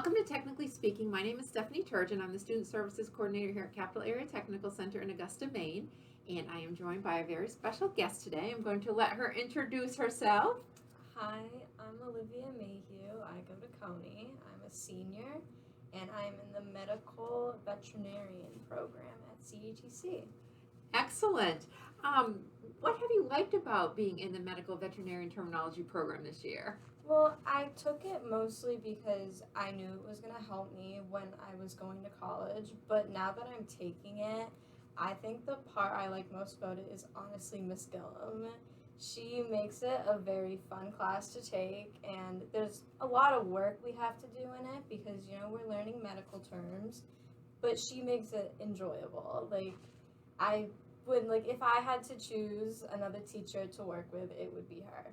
Welcome to Technically Speaking. My name is Stephanie Turgeon. I'm the Student Services Coordinator here at Capital Area Technical Center in Augusta, Maine. And I am joined by a very special guest today. I'm going to let her introduce herself. Hi, I'm Alivia Maheux. I go to Coney. I'm a senior, and I'm in the Medical Veterinarian program at CATC. Excellent. What have you liked about being in the Medical Veterinarian Terminology program this year? Well, I took it mostly because I knew it was going to help me when I was going to college, but now that I'm taking it, I think the part I like most about it is honestly Miss Gillum. She makes it a very fun class to take, and there's a lot of work we have to do in it because, we're learning medical terms, but she makes it enjoyable. If I had to choose another teacher to work with, it would be her.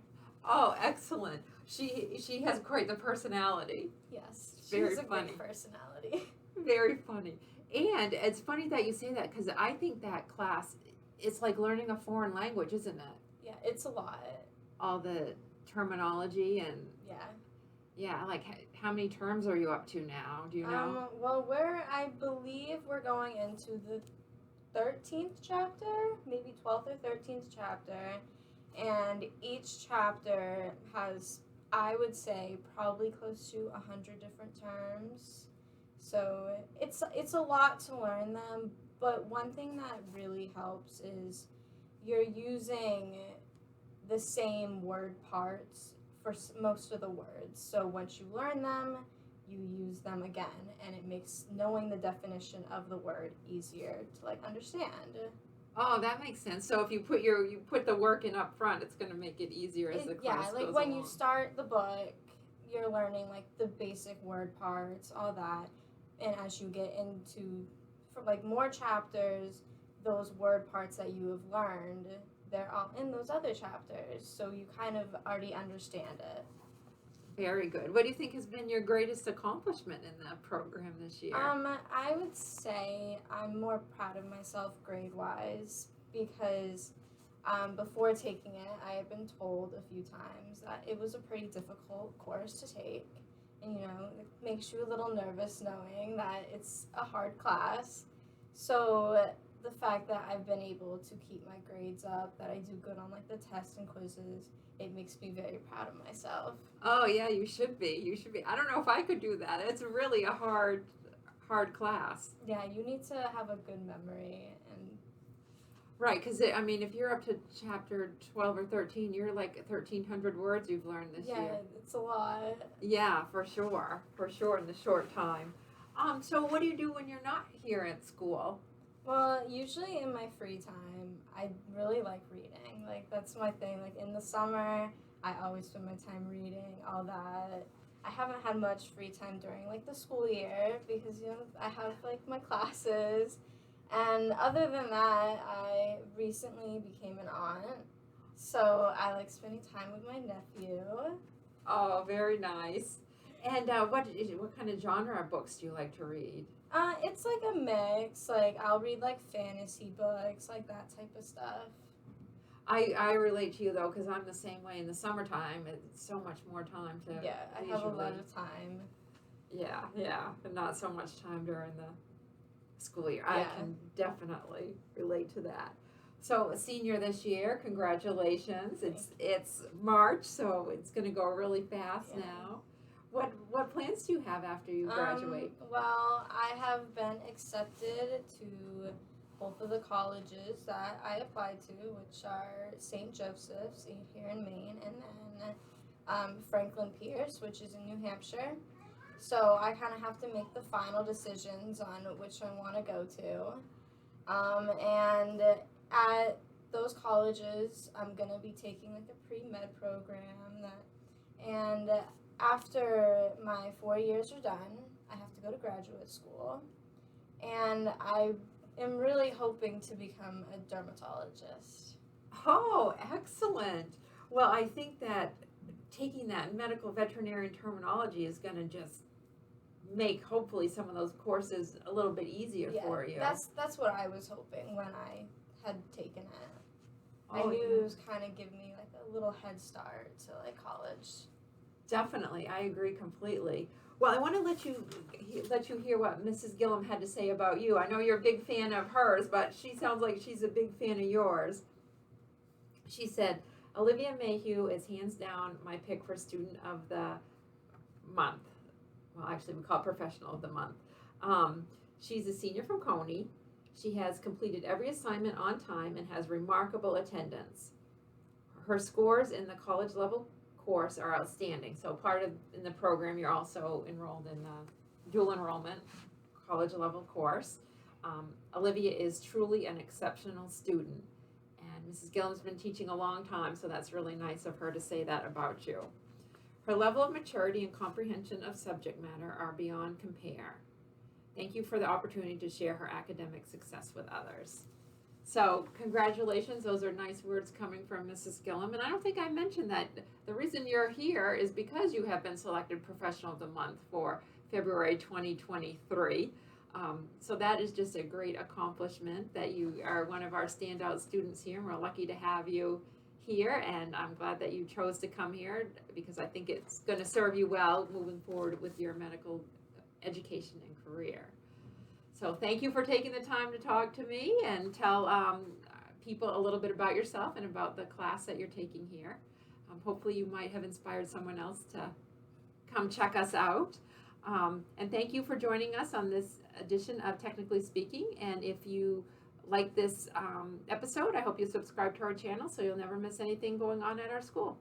Oh, excellent. She has quite the personality. Yes, Very she's a funny. great personality. Very funny. And it's funny that you say that because I think that class, it's like learning a foreign language, isn't it? Yeah, it's a lot. All the terminology and Yeah. like how many terms are you up to now? Do you know? Well, I believe we're going into the 13th chapter, maybe 12th or 13th chapter, and each chapter has, I would say, probably close to 100 different terms. So it's a lot to learn them, but one thing that really helps is you're using the same word parts for most of the words. So once you learn them, you use them again, and it makes knowing the definition of the word easier to understand. Oh, that makes sense. So if you put the work in up front, it's going to make it easier as the class goes when along. you start the book, you're learning the basic word parts, all that, and as you get into more chapters, those word parts that you have learned, they're all in those other chapters, so you kind of already understand it. Very good. What do you think has been your greatest accomplishment in the program this year? I would say I'm more proud of myself grade-wise because before taking it, I had been told a few times that it was a pretty difficult course to take. And, it makes you a little nervous knowing that it's a hard class. So the fact that I've been able to keep my grades up, that I do good on the tests and quizzes, it makes me very proud of myself. Oh yeah, you should be. You should be. I don't know if I could do that. It's really a hard class. Yeah, you need to have a good memory and. Right, because if you're up to chapter 12 or 13, you're like 1,300 words you've learned this year. Yeah, it's a lot. Yeah, for sure in the short time. So what do you do when you're not here at school? Well, usually in my free time, I really like reading. That's my thing. In the summer, I always spend my time reading, all that. I haven't had much free time during the school year because I have my classes. And other than that, I recently became an aunt, so I like spending time with my nephew. Oh, very nice. And what kind of genre of books do you like to read? It's a mix. I'll read fantasy books, that type of stuff. I relate to you though, because I'm the same way. In the summertime, it's so much more time to. Yeah, I have a lot of time. Yeah, but not so much time during the school year. Yeah. I can definitely relate to that. So a senior this year, congratulations. It's March, so it's going to go really fast now. What plans do you have after you graduate? Well, I have been accepted to both of the colleges that I applied to, which are St. Joseph's here in Maine, and then Franklin Pierce, which is in New Hampshire. So I kind of have to make the final decisions on which I want to go to. And at those colleges, I'm going to be taking a pre-med program. And after my 4 years are done, I have to go to graduate school. And I am really hoping to become a dermatologist. Oh, excellent. Well, I think that taking that medical veterinarian terminology is going to just make hopefully some of those courses a little bit easier for you. That's what I was hoping when I had taken it. Oh, I knew it was kind of give me a little head start to college. Definitely, I agree completely. Well, I want to let you hear what Mrs. Gillum had to say about you. I know you're a big fan of hers, but she sounds like she's a big fan of yours. She said, Olivia Maheux is hands down my pick for student of the month. Well, actually, we call it professional of the month. She's a senior from Coney. She has completed every assignment on time and has remarkable attendance. Her scores in the college level course are outstanding. So part of in the program, you're also enrolled in the dual enrollment college level course. Olivia is truly an exceptional student, and Mrs. Gillum's been teaching a long time, so that's really nice of her to say that about you. Her level of maturity and comprehension of subject matter are beyond compare. Thank you for the opportunity to share her academic success with others. So congratulations, those are nice words coming from Mrs. Gillum. And I don't think I mentioned that the reason you're here is because you have been selected Professional of the Month for February 2023. So that is just a great accomplishment that you are one of our standout students here, and we're lucky to have you here, and I'm glad that you chose to come here because I think it's going to serve you well moving forward with your medical education and career. So thank you for taking the time to talk to me and tell people a little bit about yourself and about the class that you're taking here. Hopefully you might have inspired someone else to come check us out. And thank you for joining us on this edition of Technically Speaking. And if you like this episode, I hope you subscribe to our channel so you'll never miss anything going on at our school.